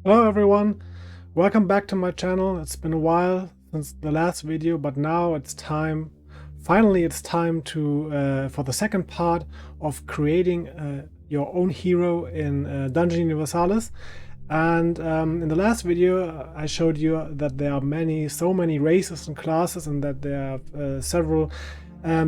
Hello everyone, welcome back to my channel. It's been a while since the last video, but now it's time, finally it's time to for the second part of creating your own hero in Dungeon Universalis. And in the last video I showed you that there are so many races and classes, and that there are several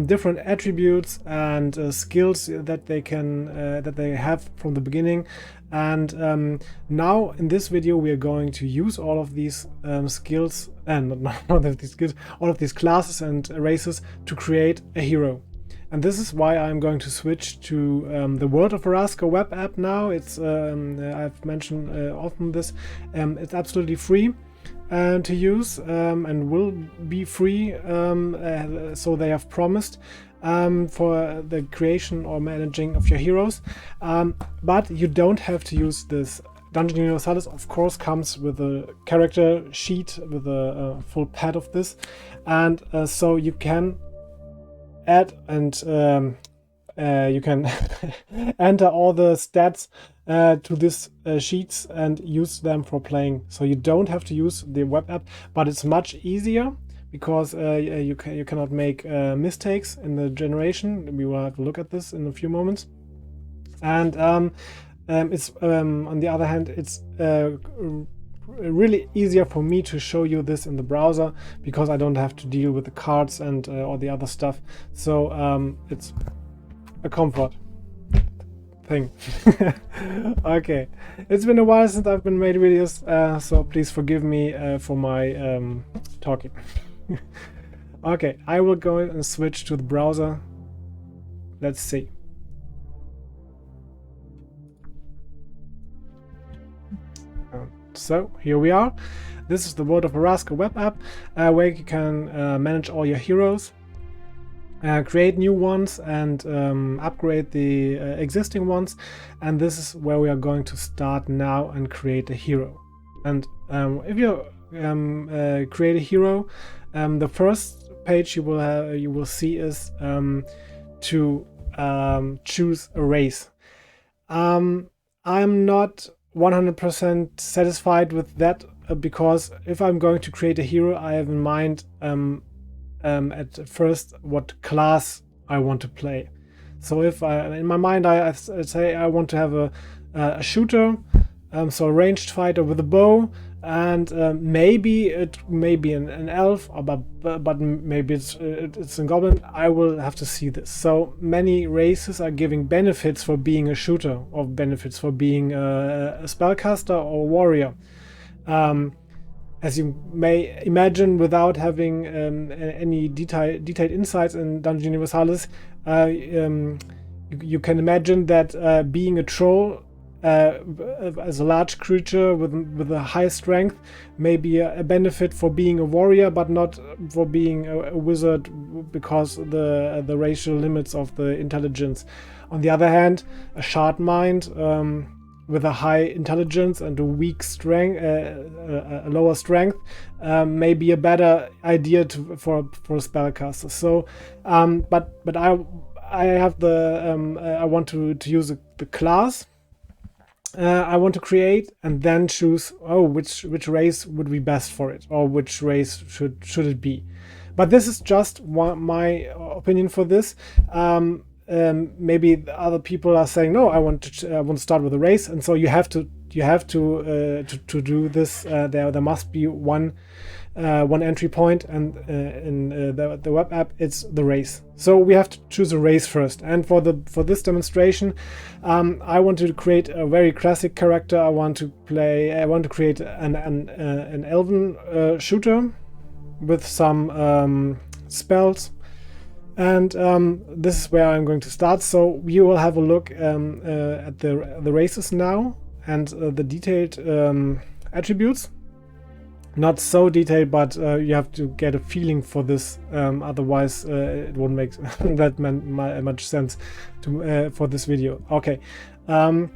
different attributes and skills that they have from the beginning. And now in this video we are going to use all of these skills, and not all of these skills, all of these classes and races to create a hero. And this is why I'm going to switch to the World of Araska web app now. It's I've mentioned often this. It's absolutely free to use, and will be free, so they have promised, for the creation or managing of your heroes. But you don't have to use this. Dungeon Universalis, of course, comes with a character sheet with a full pad of this, and so you can add and you can enter all the stats to these sheets and use them for playing. So you don't have to use the web app, but it's much easier because you cannot make mistakes in the generation. We will have to look at this in a few moments. And it's on the other hand, it's really easier for me to show you this in the browser because I don't have to deal with the cards and all the other stuff. So it's a comfort thing. Okay, it's been a while since I've been made videos, so please forgive me for my talking. Okay, I will go and switch to the browser. Let's see. So here we are. This is the World of Araska web app, where you can manage all your heroes, create new ones, and upgrade the existing ones. And this is where we are going to start now and create a hero. And if you create a hero, the first page you will see is to choose a race. I'm not 100% satisfied with that, because if I'm going to create a hero, I have in mind at first what class I want to play. So if in my mind I say I want to have a shooter, so a ranged fighter with a bow, and maybe it may be an elf, but maybe it's a goblin. I will have to see this. So many races are giving benefits for being a shooter, or benefits for being a spellcaster or warrior. As you may imagine, without having any detailed insights in Dungeon Universalis, you can imagine that being a troll, as a large creature with a high strength, may be a benefit for being a warrior, but not for being a wizard, because the racial limits of the intelligence. On the other hand, a sharp mind with a high intelligence and a weak strength, a lower strength, may be a better idea for a spellcaster. So, but I have the I want to use the class I want to create, and then choose which race would be best for it, or which race should it be. But this is just my opinion for this. Maybe other people are saying, no, I want to start with a race, and so you have to do this. There must be one entry point, and in the web app it's the race. So we have to choose a race first. And for this demonstration, I want to create a very classic character. I want to create an elven shooter with some spells. And this is where I'm going to start. So we will have a look at the races now, and the detailed attributes. Not so detailed, but you have to get a feeling for this. Otherwise, it won't make that much sense for this video. Okay. What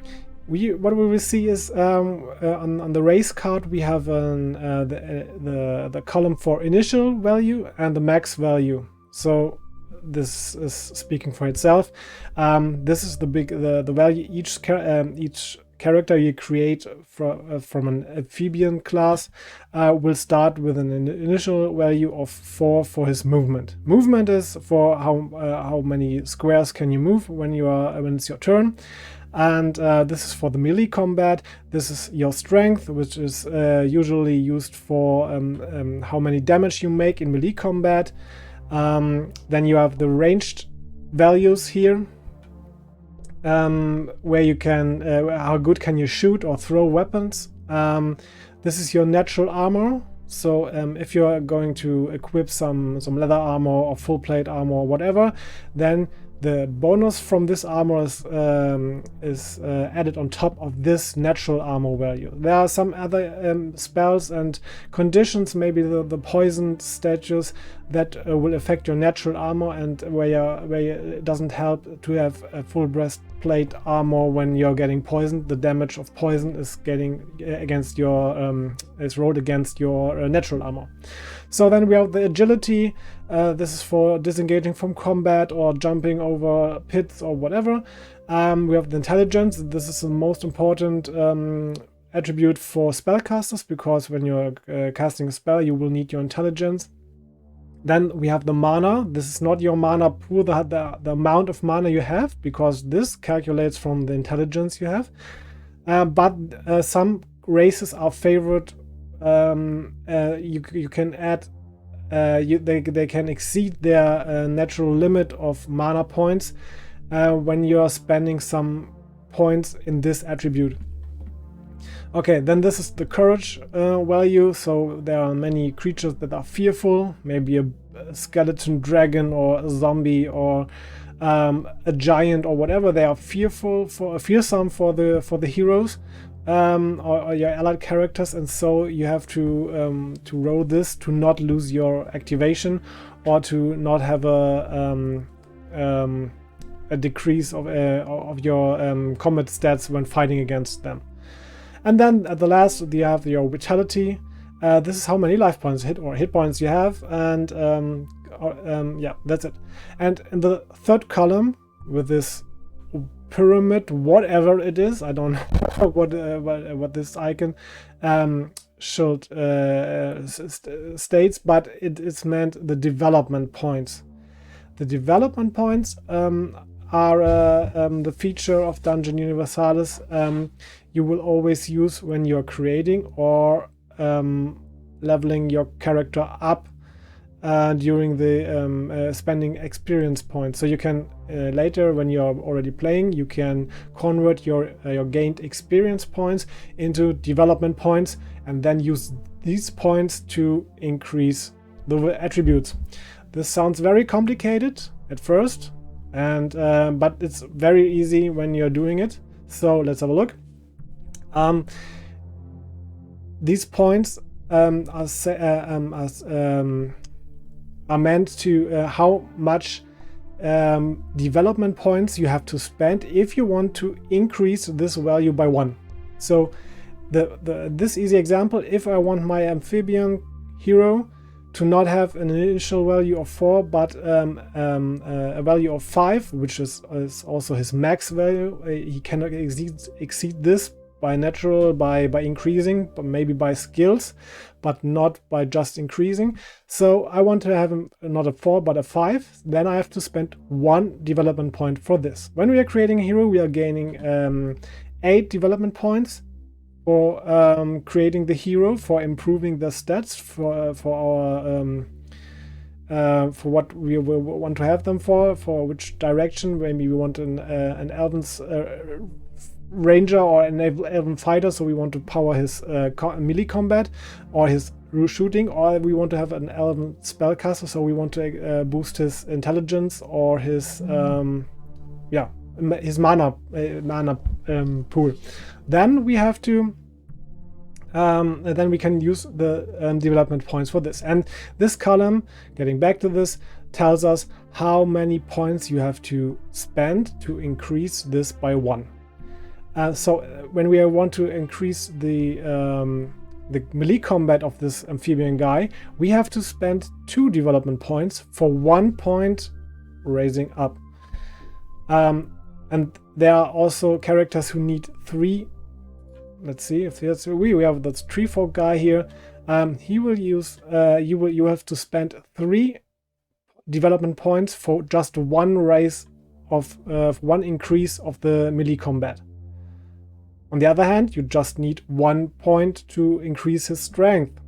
we will see is on the race card we have the column for initial value and the max value. So this is speaking for itself. This is the value each character you create from an amphibian class will start with an initial value of 4 for his movement. Movement is for how many squares can you move when it's your turn. And this is for the melee combat. This is your strength, which is usually used for how many damage you make in melee combat. Then you have the ranged values here, where you can how good can you shoot or throw weapons. This is your natural armor. So if you're going to equip some leather armor or full plate armor or whatever, then the bonus from this armor is added on top of this natural armor value. There are some other spells and conditions, maybe the poison statues, that will affect your natural armor, and where it doesn't help to have a full breastplate armor when you're getting poisoned. The damage of poison is getting against your is rolled against your natural armor. So then we have the agility. This is for disengaging from combat or jumping over pits or whatever. We have the intelligence. This is the most important attribute for spellcasters, because when you're casting a spell, you will need your intelligence. Then we have the mana. This is not your mana pool, the amount of mana you have, because this calculates from the intelligence you have. But some races are favored. You can add. They can exceed their natural limit of mana points when you are spending some points in this attribute. Okay, then this is the courage value. So there are many creatures that are fearful, maybe a skeleton dragon or a zombie or a giant or whatever. They are fearsome for the heroes or your allied characters, and so you have to roll this to not lose your activation or to not have a decrease of your combat stats when fighting against them. And then at the last, you have your vitality. This is how many life points hit points you have, and yeah, that's it. And in the third column, with this pyramid, whatever it is, I don't know what this icon should states, but it's meant the development points. The development points are the feature of Dungeon Universalis you will always use when you're creating or leveling your character up during the spending experience points. So you can later, when you're already playing, you can convert your gained experience points into development points, and then use these points to increase the attributes. This sounds very complicated at first, and but it's very easy when you're doing it. So let's have a look. These points are meant to how much development points you have to spend if you want to increase this value by 1. So this easy example, if I want my amphibian hero to not have an initial value of 4 but a value of 5, which is also his max value, he cannot exceed this by natural, by increasing, but maybe by skills, but not by just increasing. So I want to have not a 4 but a 5. Then I have to spend 1 development point for this. When we are creating a hero, we are gaining 8 development points for creating the hero, for improving the stats, for what we want to have them for which direction. Maybe we want an elven ranger or an elven fighter, so we want to power his melee combat or his shooting, or we want to have an elven spellcaster, so we want to boost his intelligence or his his mana pool. Then we have to then we can use the development points for this. And this column, getting back to this, tells us how many points you have to spend to increase this by 1. So when we want to increase the melee combat of this amphibian guy, we have to spend 2 development points for 1 point raising up. And there are also characters who need 3 let's see if there's we have this tree folk guy here. He will use you have to spend 3 development points for just one raise of one increase of the melee combat. On the other hand, you just need 1 point to increase his strength.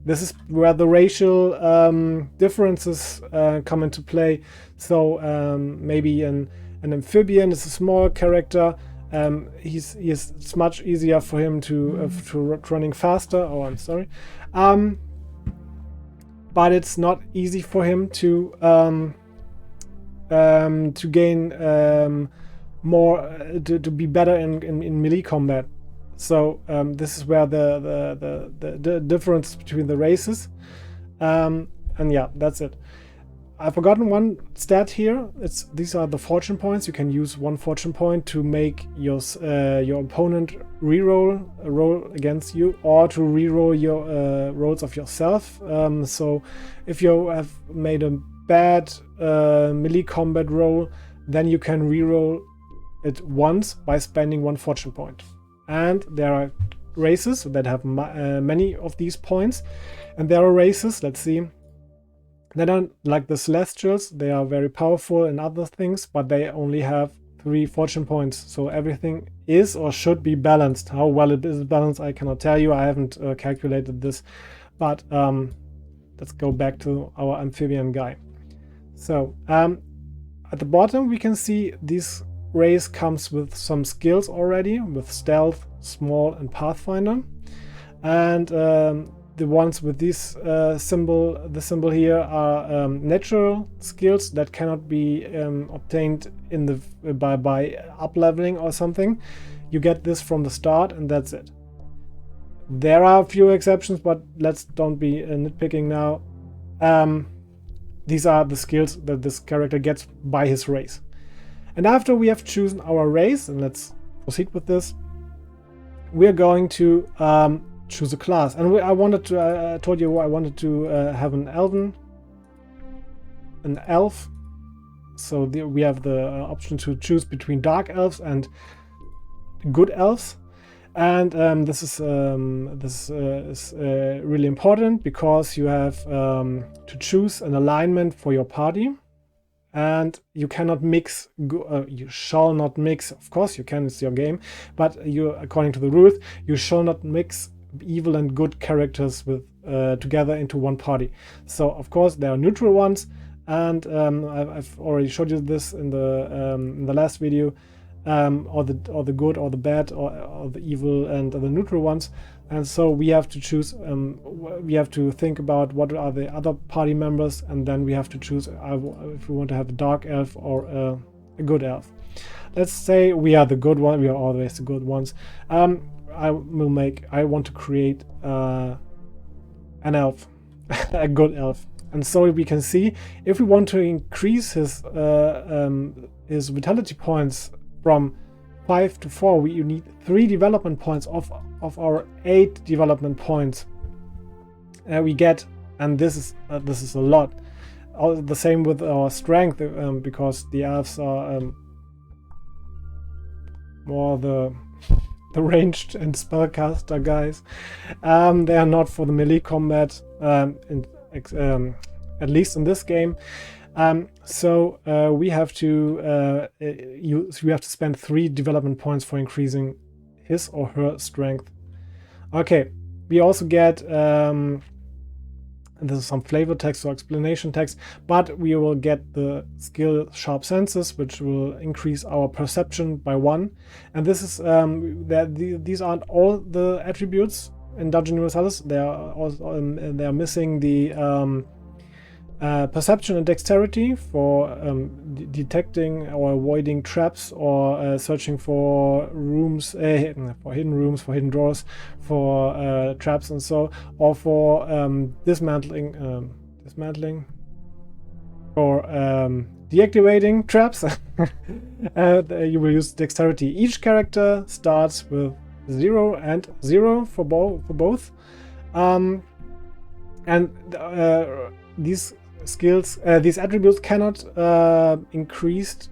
This is where the racial differences come into play. So maybe an amphibian is a small character. It's much easier for him to running faster. Oh, I'm sorry. But it's not easy for him to gain more to be better in melee combat. So this is where the difference between the races, and yeah, that's it. I've forgotten one stat here. These are the fortune points. You can use 1 fortune point to make your opponent reroll a roll against you, or to reroll your rolls of yourself. So if you have made a bad melee combat roll, then you can reroll it once by spending 1 fortune point. And there are races that have many of these points, and there are races, let's see, that are like the Celestials. They are very powerful in other things, but they only have 3 fortune points, so everything is or should be balanced. How well it is balanced, I cannot tell you. I haven't calculated this, but let's go back to our amphibian guy. So at the bottom we can see this race comes with some skills already, with stealth, small, and pathfinder. And the ones with this the symbol here are natural skills that cannot be obtained in the by up leveling or something. You get this from the start, and that's it. There are a few exceptions, but let's don't be nitpicking now. These are the skills that this character gets by his race. And after we have chosen our race, and let's proceed with this, we're going to choose a class. And I told you I wanted to have an elf. So we have the option to choose between dark elves and good elves. And this is really important, because you have to choose an alignment for your party. And you cannot mix, you shall not mix, of course you can, it's your game, but according to the rules, you shall not mix evil and good characters with together into one party. So of course there are neutral ones, and I've already showed you this in the last video, or the good or the bad or the evil and the neutral ones. And so we have to choose, we have to think about what are the other party members, and then we have to choose if we want to have a dark elf or a good elf. Let's say we are the good one, we are always the good ones. I want to create an elf, a good elf. And so we can see, if we want to increase his vitality points from 5 to 4, you need 3 development points of our 8 development points we get, and this is a lot. The same with our strength, because the elves are more the ranged and spellcaster guys. They are not for the melee combat, at least in this game. So we have to spend 3 development points for increasing his or her strength. Okay, we also get this is some flavor text or explanation text, but we will get the skill Sharp Senses, which will increase our perception by 1. And this is these aren't all the attributes in Dungeon Universalis. They are also they are missing the perception and dexterity for detecting or avoiding traps, or searching for rooms, for hidden rooms, for hidden drawers, for traps and so, or for dismantling, for deactivating traps. You will use dexterity. Each character starts with 0 and 0 for both, and these skills, these attributes cannot increased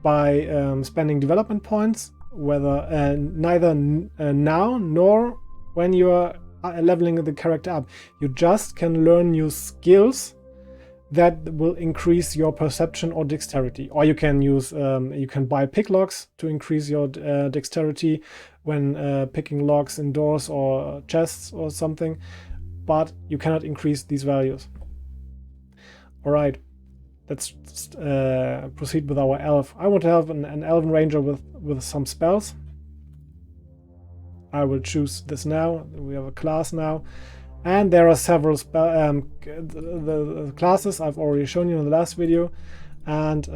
by spending development points whether neither now nor when you are leveling the character up. You just can learn new skills that will increase your perception or dexterity. Or you can use you can buy pick locks to increase your dexterity when picking locks in doors or chests or something, but you cannot increase these values. All right, let's proceed with our elf. I want to have an elven ranger with some spells. I will choose this now. We have a class now, and there are several the classes I've already shown you in the last video, and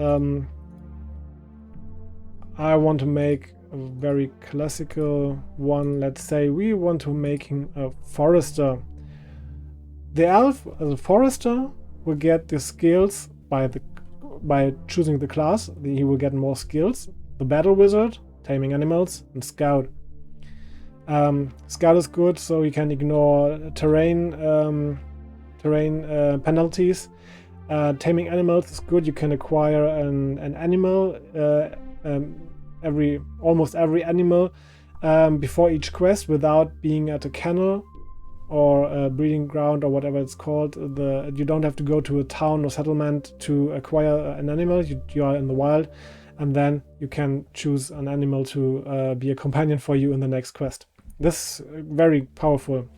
I want to make a very classical one. Let's say we want to make him a forester. The elf as a forester will get the skills by choosing the class. He will get more skills. The battle wizard, taming animals, and scout. Scout is good, so you can ignore terrain penalties. Taming animals is good. You can acquire an animal, almost every animal before each quest without being at a kennel or a breeding ground or whatever it's called. You don't have to go to a town or settlement to acquire an animal. You are in the wild, and then you can choose an animal to be a companion for you in the next quest. This is very powerful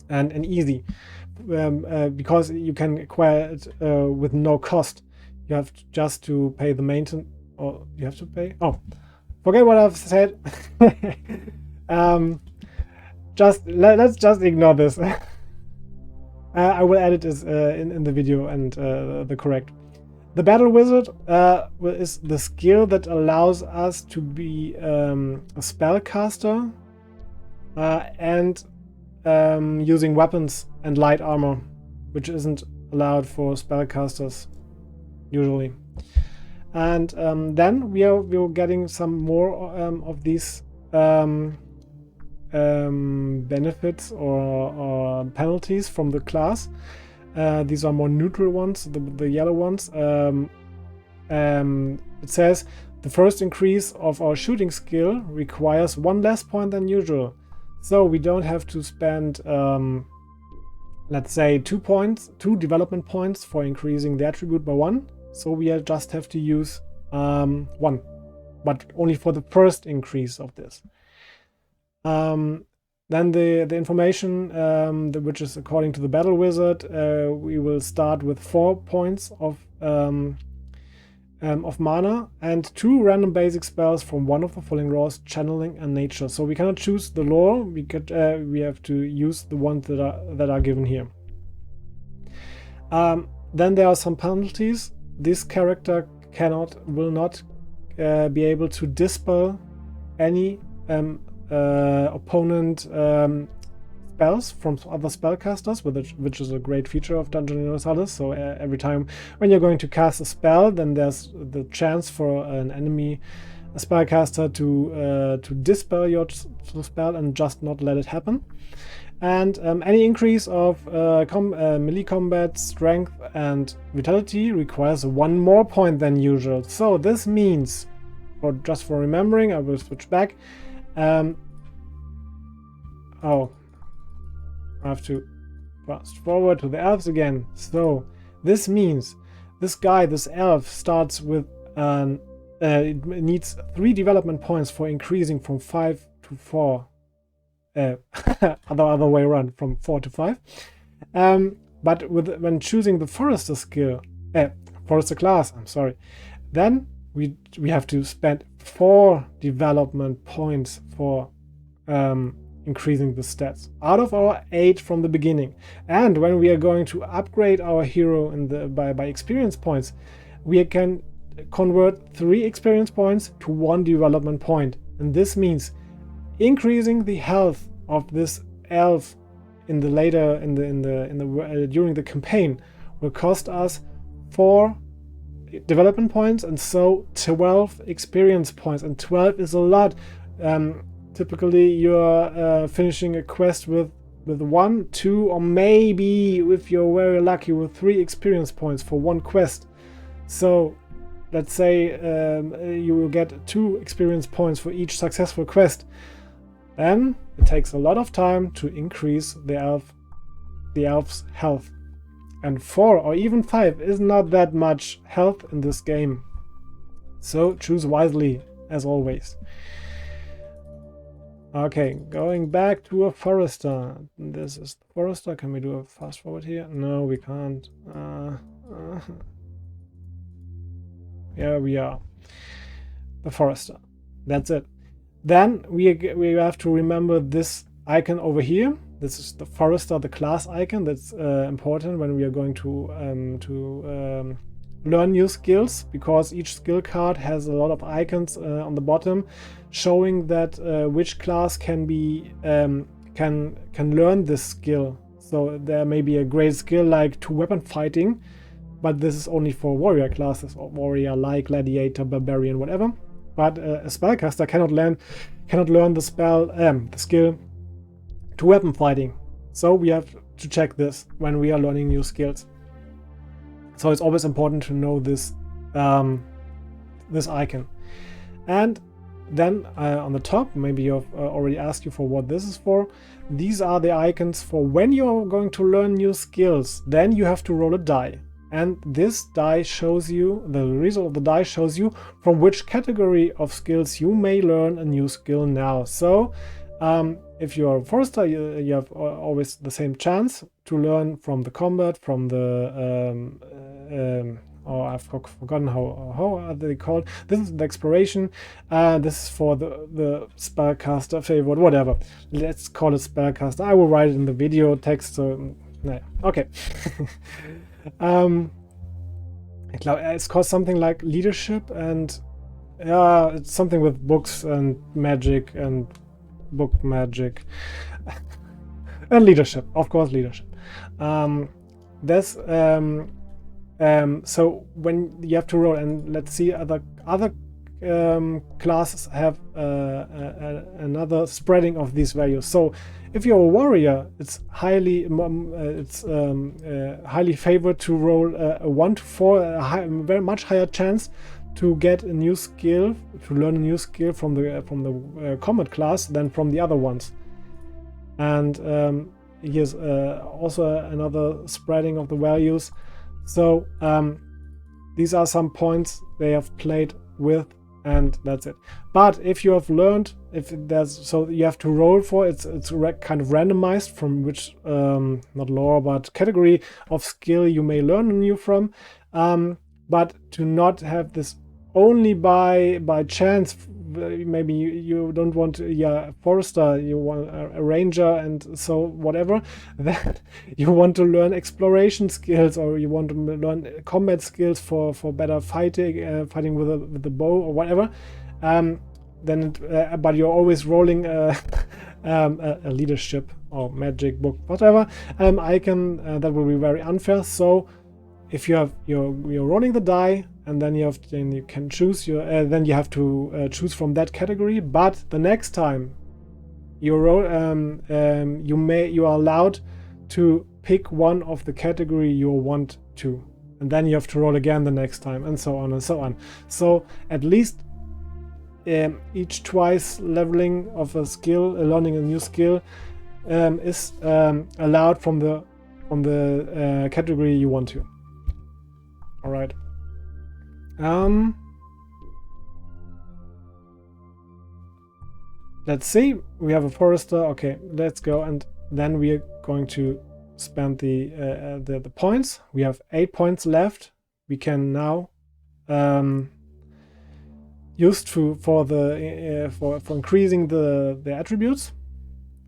and easy because you can acquire it with no cost. You have just to pay the maintenance, or you have to pay. Oh, forget what I've said. Let's just ignore this. I will edit this in the video and the correct. The battle wizard is the skill that allows us to be a spellcaster and using weapons and light armor, which isn't allowed for spellcasters usually. And then we're getting some more of these benefits or penalties from the class. These are more neutral ones, the yellow ones. It says the first increase of our shooting skill requires 1 less point than usual. So we don't have to spend, let's say, 2 development points for increasing the attribute by 1. So we just have to use 1, but only for the first increase of this. Then the information, which is according to the battle wizard, we will start with 4 points of mana and 2 random basic spells from one of the following laws: channeling and nature. So we cannot choose the lore. We have to use the ones that are given here. Then there are some penalties. This character will not be able to dispel any opponent spells from other spellcasters, which is a great feature of Dungeon Universalis. So every time when you're going to cast a spell, then there's the chance for an enemy spellcaster to dispel your spell and just not let it happen. And any increase of melee combat, strength, and vitality requires 1 more point than usual. So this means, just for remembering, I will switch back. I have to fast forward to the elves again. So this means this elf starts with it needs 3 development points for increasing from 5 to 4. Other way around, from 4 to 5. But when choosing the forester class, then we have to spend 4 development points for increasing the stats out of our 8 from the beginning. And when we are going to upgrade our hero by experience points, we can convert 3 experience points to 1 development point. And this means increasing the health of this elf during the campaign will cost us 4 development points, and so 12 experience points. And 12 is a lot. Typically you're finishing a quest with 1, 2, or maybe, if you're very lucky, with 3 experience points for 1 quest. So let's say you will get 2 experience points for each successful quest, then it takes a lot of time to increase the elf's health. And 4 or even 5 is not that much health in this game. So choose wisely, as always. Okay, going back to a forester. This is the forester. Can we do a fast forward here? No, we can't. Here we are. The forester. That's it. Then we have to remember this icon over here. This is the forester, the class icon. That's important when we are going to learn new skills, because each skill card has a lot of icons on the bottom showing that which class can learn this skill. So there may be a great skill like 2-weapon fighting, but this is only for warrior classes, or warrior like gladiator, barbarian, whatever. But a spellcaster cannot learn the skill 2-weapon fighting. So we have to check this when we are learning new skills. So it's always important to know this this icon. And then on the top, maybe you've already asked you for what this is for. These are the icons for when you're going to learn new skills. Then you have to roll a die. And this die shows you, the result of the die shows you from which category of skills you may learn a new skill now. So if you're a forester, you have always the same chance to learn from the combat, from the I've forgotten how are they called. This is the exploration. This is for the spellcaster favorite, whatever. Let's call it spellcaster. I will write it in the video text. So okay. It's called something like leadership, and it's something with books and magic and book magic and leadership, of course, leadership. So when you have to roll, and let's see, other classes have another spreading of these values. So if you're a warrior, it's highly favored to roll a 1 to 4, a very much higher chance to get a new skill, to learn a new skill from the combat class than from the other ones. And here's also another spreading of the values. So these are some points they have played with, and that's it. But if you have learned, so you have to roll for it's kind of randomized from which not lore but category of skill you may learn anew from. But to not have this only by chance, maybe you don't want a forester, you want a ranger, and so whatever, that you want to learn exploration skills, or you want to learn combat skills for better fighting with the bow or whatever, but you're always rolling a leadership or magic book, whatever icon, that will be very unfair. So if you're rolling the die, and then you can choose then you have to choose from that category. But the next time you roll, you are allowed to pick one of the category you want to, and then you have to roll again the next time, and so on and so on. So at least each twice leveling of a skill, learning a new skill, is allowed from the category you want to. All right. Let's see, we have a forester. Okay, let's go, and then we are going to spend the points. We have 8 points left. We can now use for increasing the attributes.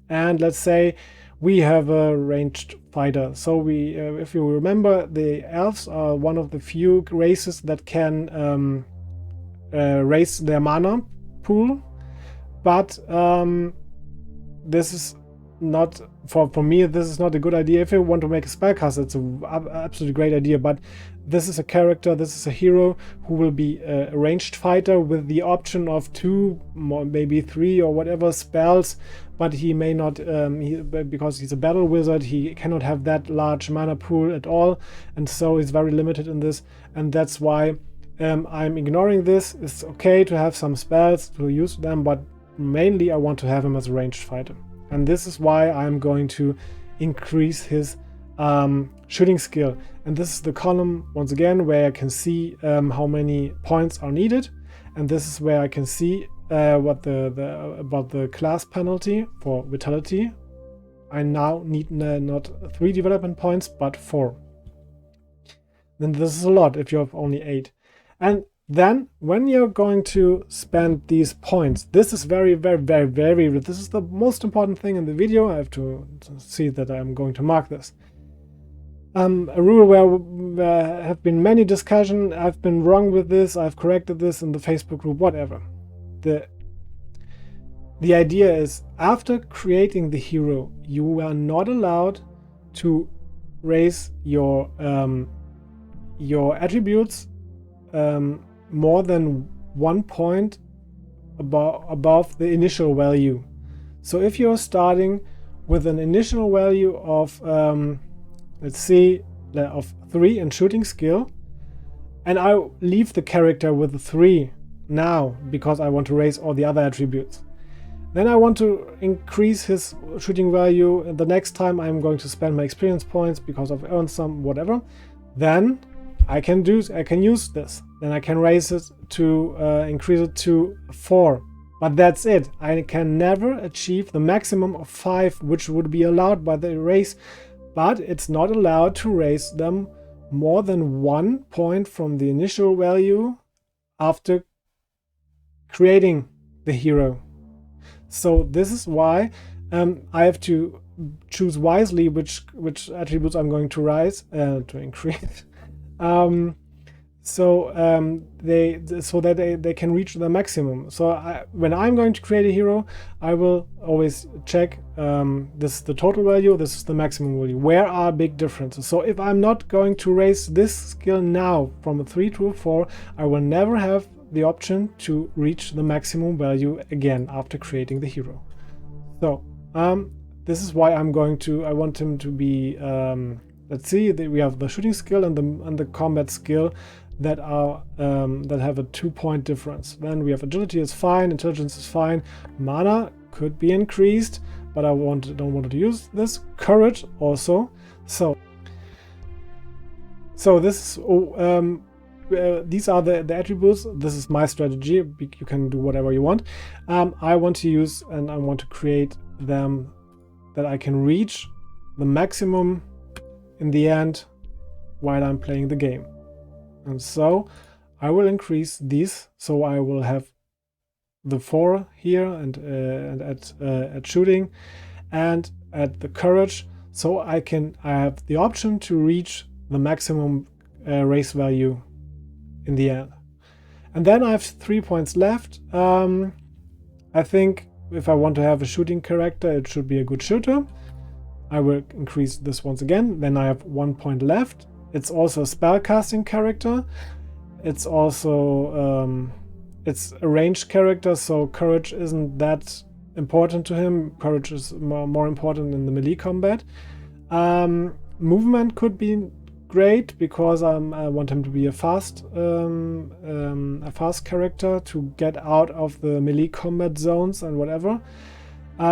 And let's say we have a ranged fighter. So if you remember, the elves are one of the few races that can raise their mana pool. But this is not, for me, this is not a good idea. If you want to make a spellcaster, it's an absolutely great idea. But this is a character, this is a hero who will be a ranged fighter with the option of 2, maybe 3 or whatever spells. But he may not, because he's a battle wizard, he cannot have that large mana pool at all, and so he's very limited in this. And that's why I'm ignoring this. It's okay to have some spells to use them, but mainly I want to have him as a ranged fighter. And this is why I'm going to increase his shooting skill. And this is the column, once again, where I can see how many points are needed. And this is where I can see what about the class penalty for vitality. I now need not 3 development points, but 4. Then this is a lot if you have only 8. And then when you're going to spend these points, this is very, this is the most important thing in the video. I have to see that I'm going to mark this. A rule where there have been many discussions. I've been wrong with this. I've corrected this in the Facebook group, whatever. The idea is, after creating the hero, you are not allowed to raise your attributes more than 1 point above the initial value. So if you're starting with an initial value of let's see, of 3 in shooting skill, and I leave the character with a 3 now because I want to raise all the other attributes, then I want to increase his shooting value, and the next time I'm going to spend my experience points because I've earned some whatever, then I can use this. Then I can raise it to increase it to 4. But that's it. I can never achieve the maximum of 5, which would be allowed by the race. But it's not allowed to raise them more than 1 point from the initial value after creating the hero. So this is why I have to choose wisely which attributes I'm going to increase. So that they can reach the maximum. So when I'm going to create a hero, I will always check this is the total value, this is the maximum value. Where are big differences? So if I'm not going to raise this skill now from a 3 to a 4, I will never have the option to reach the maximum value again after creating the hero. So this is why I want him to be let's see, we have the shooting skill and the combat skill that have a 2-point difference. Then we have agility is fine, intelligence is fine, mana could be increased, but I don't want to use this. Courage also. So this these are the attributes. This is my strategy. You can do whatever you want. I want to use and I want to create them that I can reach the maximum in the end while I'm playing the game. And so I will increase these, so I will have the 4 here and at shooting and at the courage, so I have the option to reach the maximum race value in the end. And then I have 3 points left. I think if I want to have a shooting character, it should be a good shooter. I will increase this once again. Then I have 1 point left. It's also a spellcasting character. It's also it's a ranged character, so courage isn't that important to him. Courage is more important in the melee combat. Movement could be great because I want him to be a fast character to get out of the melee combat zones and whatever.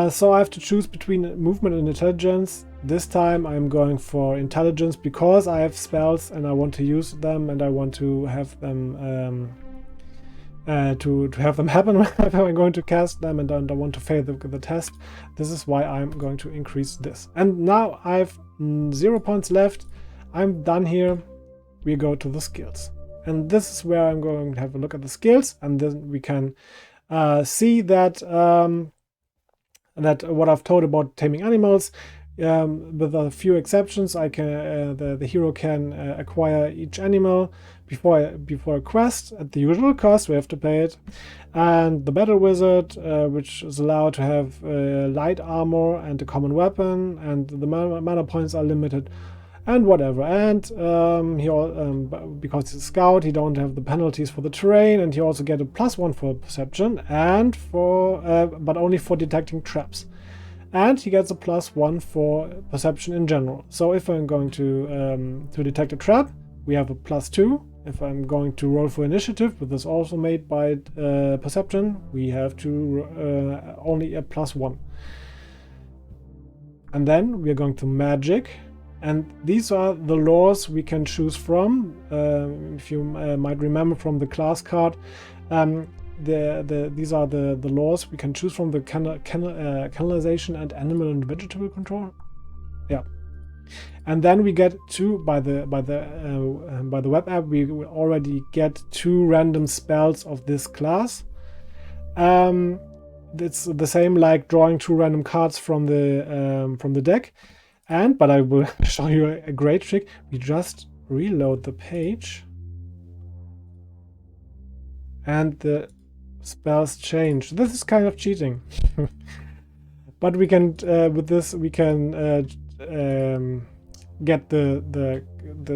So I have to choose between movement and intelligence. This time I'm going for intelligence because I have spells and I want to use them and I want to have them to have them happen if I'm going to cast them, and I want to fail the test. This is why I'm going to increase this. And now I have 0 points left. I'm done here. We go to the skills. And this is where I'm going to have a look at the skills, and then we can see that what I've told about taming animals, with a few exceptions, I can the hero can acquire each animal before a quest at the usual cost. We have to pay it. And the battle wizard, which is allowed to have light armor and a common weapon, and the mana points are limited, and whatever. And because he's a scout, he don't have the penalties for the terrain, and he also get a +1 for perception and for but only for detecting traps. And he gets a +1 for perception in general. So if I'm going to detect a trap, we have a +2 if I'm going to roll for initiative, but this also made by perception, we have to only a +1. And then we're going to magic, and these are the laws we can choose from. If you might remember from the class card, these are the laws we can choose from: the canalization and animal and vegetable control. Yeah. And then we get two by the web app. We will already get 2 random spells of this class. It's the same like drawing 2 random cards from the deck. But I will show you a great trick. We just reload the page, and the spells change. This is kind of cheating, but we can with this we can get the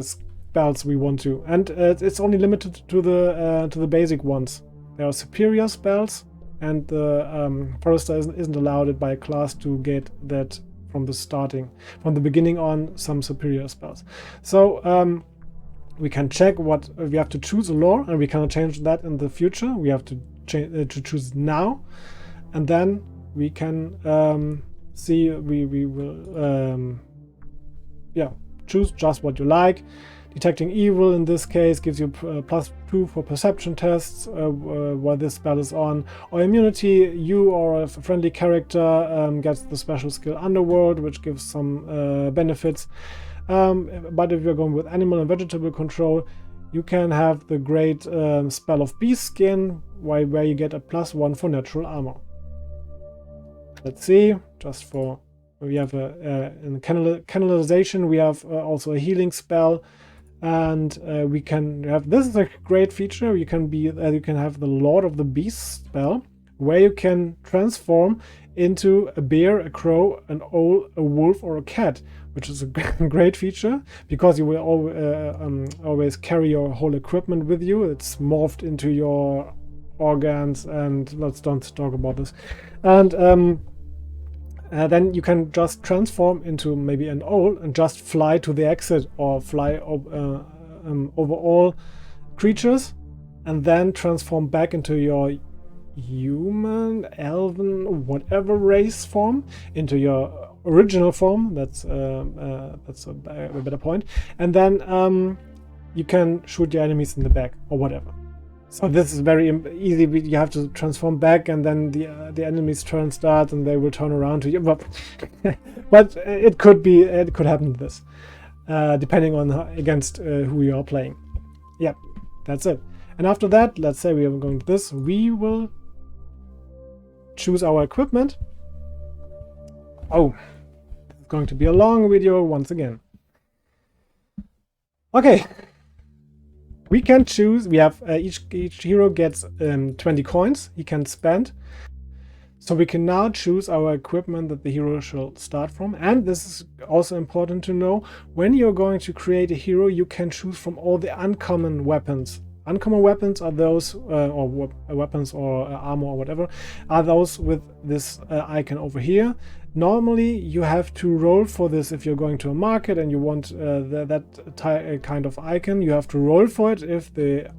spells we want to, and it's only limited to the basic ones. There are superior spells, and the forester isn't allowed by a class to get that from the beginning on, some superior spells. So we can check what we have to choose a lore, and we cannot change that in the future. We have to choose now, and then we can see we will choose just what you like. Detecting evil in this case gives you +2 for perception tests while this spell is on. Or immunity, you or a friendly character gets the special skill Underworld, which gives some benefits. But if you're going with animal and vegetable control, you can have the great spell of Beast Skin, where you get a +1 for natural armor. Let's see, just for... We have in canalization, we have also a healing spell, and we can have, this is a great feature. You can have the Lord of the Beasts spell, where you can transform into a bear, a crow, an owl, a wolf, or a cat, which is a great feature because you will always carry your whole equipment with you. It's morphed into your organs, and let's don't talk about this. And then you can just transform into maybe an owl and just fly to the exit, or fly over all creatures, and then transform back into your human, elven, whatever race form, into your original form. That's a better point. And then you can shoot your enemies in the back or whatever. So this is very easy. You have to transform back, and then the enemy's turn starts, and they will turn around to you. But it could happen to this, depending on against who you are playing. Yep, that's it. And after that, let's say we are going to this. We will choose our equipment. Oh, it's going to be a long video once again. Okay. We can choose, we have each hero gets 20 coins he can spend. So we can now choose our equipment that the hero shall start from. And this is also important to know, when you're going to create a hero, you can choose from all the uncommon weapons. Uncommon weapons are those, or weapons or armor or whatever, are those with this icon over here. Normally you have to roll for this. If you're going to a market and you want that kind of icon, you have to roll for it. If the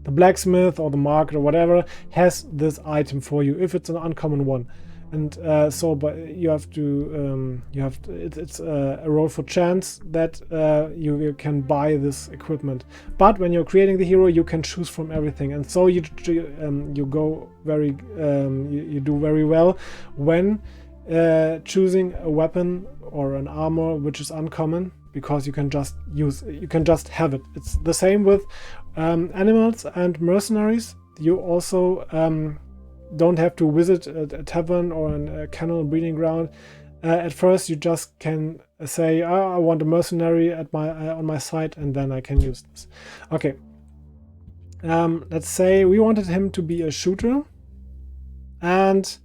blacksmith or the market or whatever has this item for you, if it's an uncommon one. And but you have to it's a roll for chance that you can buy this equipment. But when you're creating the hero, you can choose from everything, and so you go very you do very well when choosing a weapon or an armor which is uncommon, because you can just have it. It's the same with animals and mercenaries. You also don't have to visit a tavern or a kennel breeding ground. At first you just can say, I want a mercenary at on my side, and then I can use this. Okay, let's say we wanted him to be a shooter, and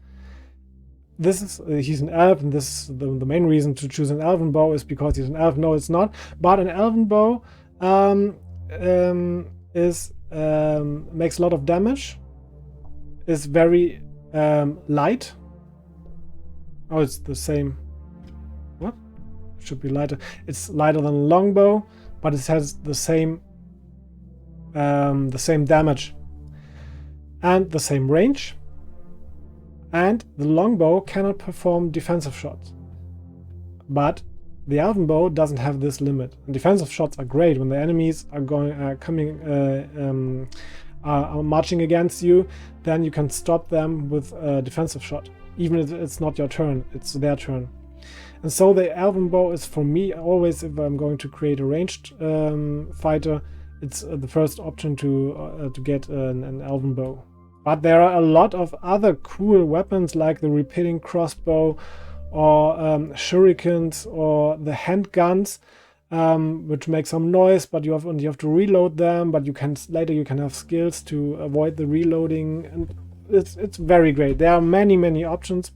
this is he's an elf, and this is the main reason to choose an elven bow is because he's an elf. No, it's not, but an elven bow makes a lot of damage, is very light. Oh, it's the same. What? It should be lighter. It's lighter than a longbow, but it has the same damage and the same range, and the longbow cannot perform defensive shots. But the elven bow doesn't have this limit. And defensive shots are great when the enemies are are marching against you. Then you can stop them with a defensive shot, even if it's not your turn, it's their turn. And so the elven bow is, for me, always, if I'm going to create a ranged fighter, it's the first option to get an elven bow. But there are a lot of other cool weapons like the repeating crossbow, or shurikens, or the handguns, which make some noise, but you have to reload them. But later you can have skills to avoid the reloading, and it's very great. There are many options.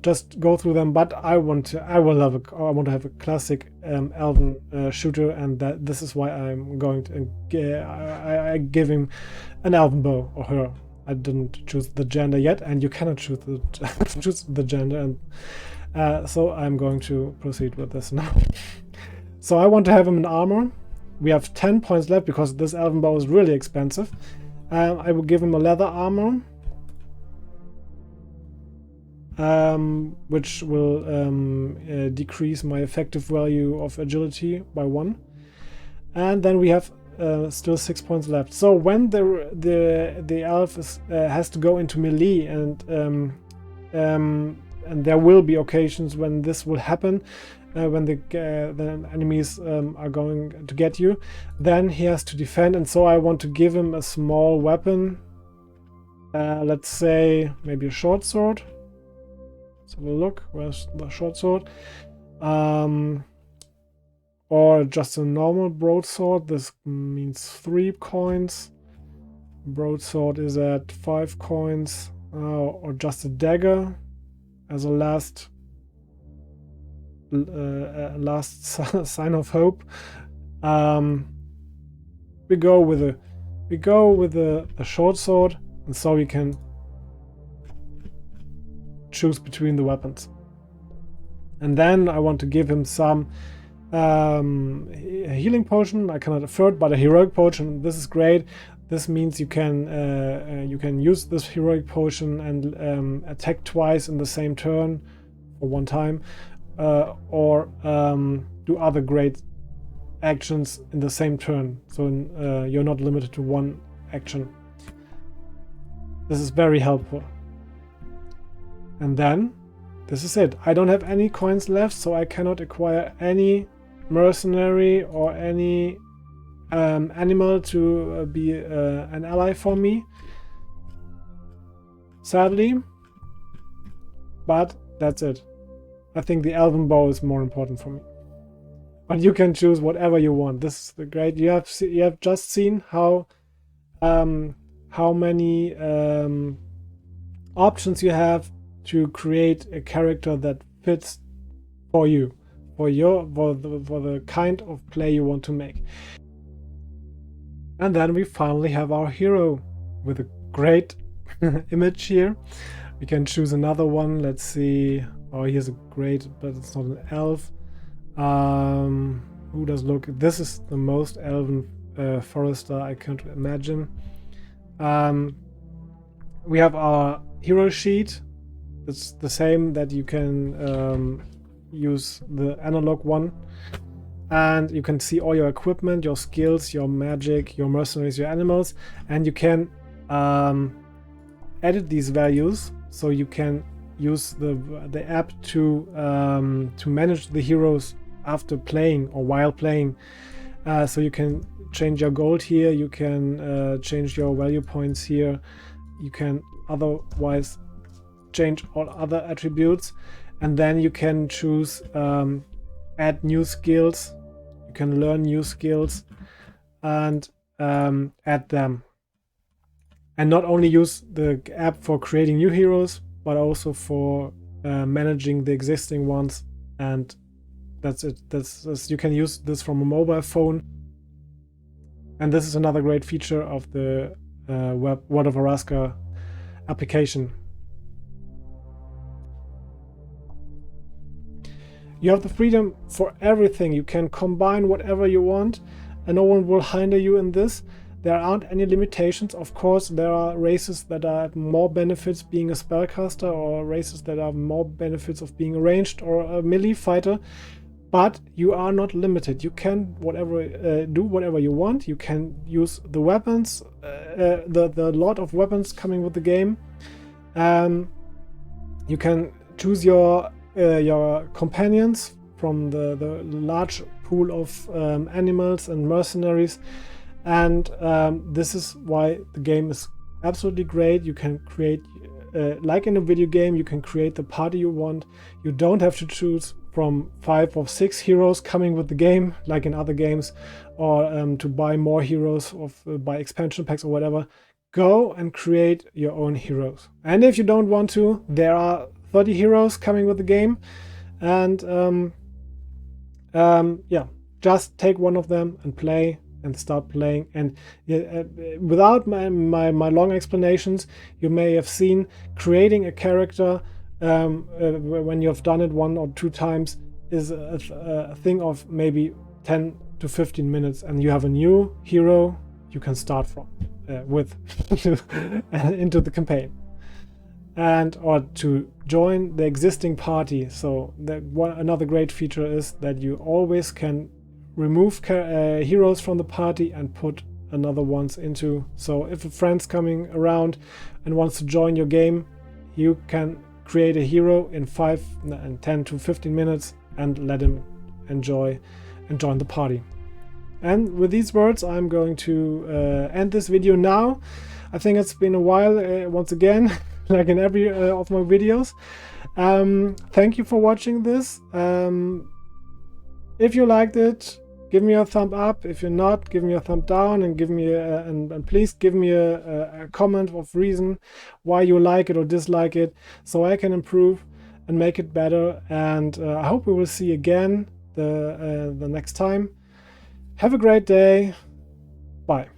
Just go through them. But I want to have a classic elven shooter, and this is why I'm going to I give him an elven bow, or her. I didn't choose the gender yet, and you cannot choose the gender, and so I'm going to proceed with this now. So I want to have him in armor. We have 10 points left because this elven bow is really expensive. I will give him a leather armor, which will decrease my effective value of agility by 1. And then we have still 6 points left. So when the elf has to go into melee, and there will be occasions when this will happen, when the enemies are going to get you, then he has to defend. And so I want to give him a small weapon, let's say maybe a short sword. Let's have a look. Where's the short sword? Or just a normal broadsword. This means 3 coins. Broadsword is at 5 coins. Or just a dagger as a last sign of hope. We go with a short sword, and so we can choose between the weapons. And then I want to give him some a healing potion. I cannot afford, but a heroic potion. This is great. This means you can use this heroic potion and attack twice in the same turn for 1 time, or do other great actions in the same turn. So you're not limited to 1 action. This is very helpful. And then this is it. I don't have any coins left, so I cannot acquire any mercenary or any animal to be an ally for me, sadly. But that's it. I think the elven bow is more important for me. But you can choose whatever you want. This is the great. You have just seen how many options you have to create a character that fits for you, for the kind of play you want to make. And then we finally have our hero with a great image here. We can choose another one. Let's see. Oh, here's a great, but it's not an elf. Who does look? This is the most elven forester I can imagine. We have our hero sheet. It's the same that you can use the analog one, and you can see all your equipment, your skills, your magic, your mercenaries, your animals, and you can edit these values. So you can use the app to manage the heroes after playing or while playing. So you can change your gold here, you can change your value points here, you can otherwise change all other attributes, and then you can choose add new skills. You can learn new skills and add them, and not only use the app for creating new heroes, but also for managing the existing ones. And that's it. That's you can use this from a mobile phone, and this is another great feature of the World of Araska application. You have the freedom for everything. You can combine whatever you want, and no one will hinder you in this. There aren't any limitations. Of course, there are races that have more benefits being a spellcaster, or races that have more benefits of being a ranged or a melee fighter. But you are not limited. You can do whatever you want. You can use the weapons, the lot of weapons coming with the game. You can choose your companions from the large pool of animals and mercenaries, and this is why the game is absolutely great. You can create, like in a video game, you can create the party you want. You don't have to choose from 5 or 6 heroes coming with the game like in other games, or to buy more heroes by expansion packs or whatever. Go and create your own heroes. And if you don't want to, there are 30 heroes coming with the game, and yeah, just take one of them and play and start playing. And without my long explanations, you may have seen creating a character when you have done it 1 or 2 times is a thing of maybe 10 to 15 minutes, and you have a new hero you can start from with into the campaign, and or to join the existing party. So another great feature is that you always can remove heroes from the party and put another ones into. So if a friend's coming around and wants to join your game, you can create a hero in 10 to 15 minutes and let him enjoy and join the party. And with these words, I'm going to end this video now. I think it's been a while once again, like in every of my videos. Thank you for watching this. If you liked it, give me a thumb up. If you're not, give me a thumb down, and give me and please give me a comment of reason why you like it or dislike it, so I can improve and make it better. And I hope we will see again the next time. Have a great day. Bye.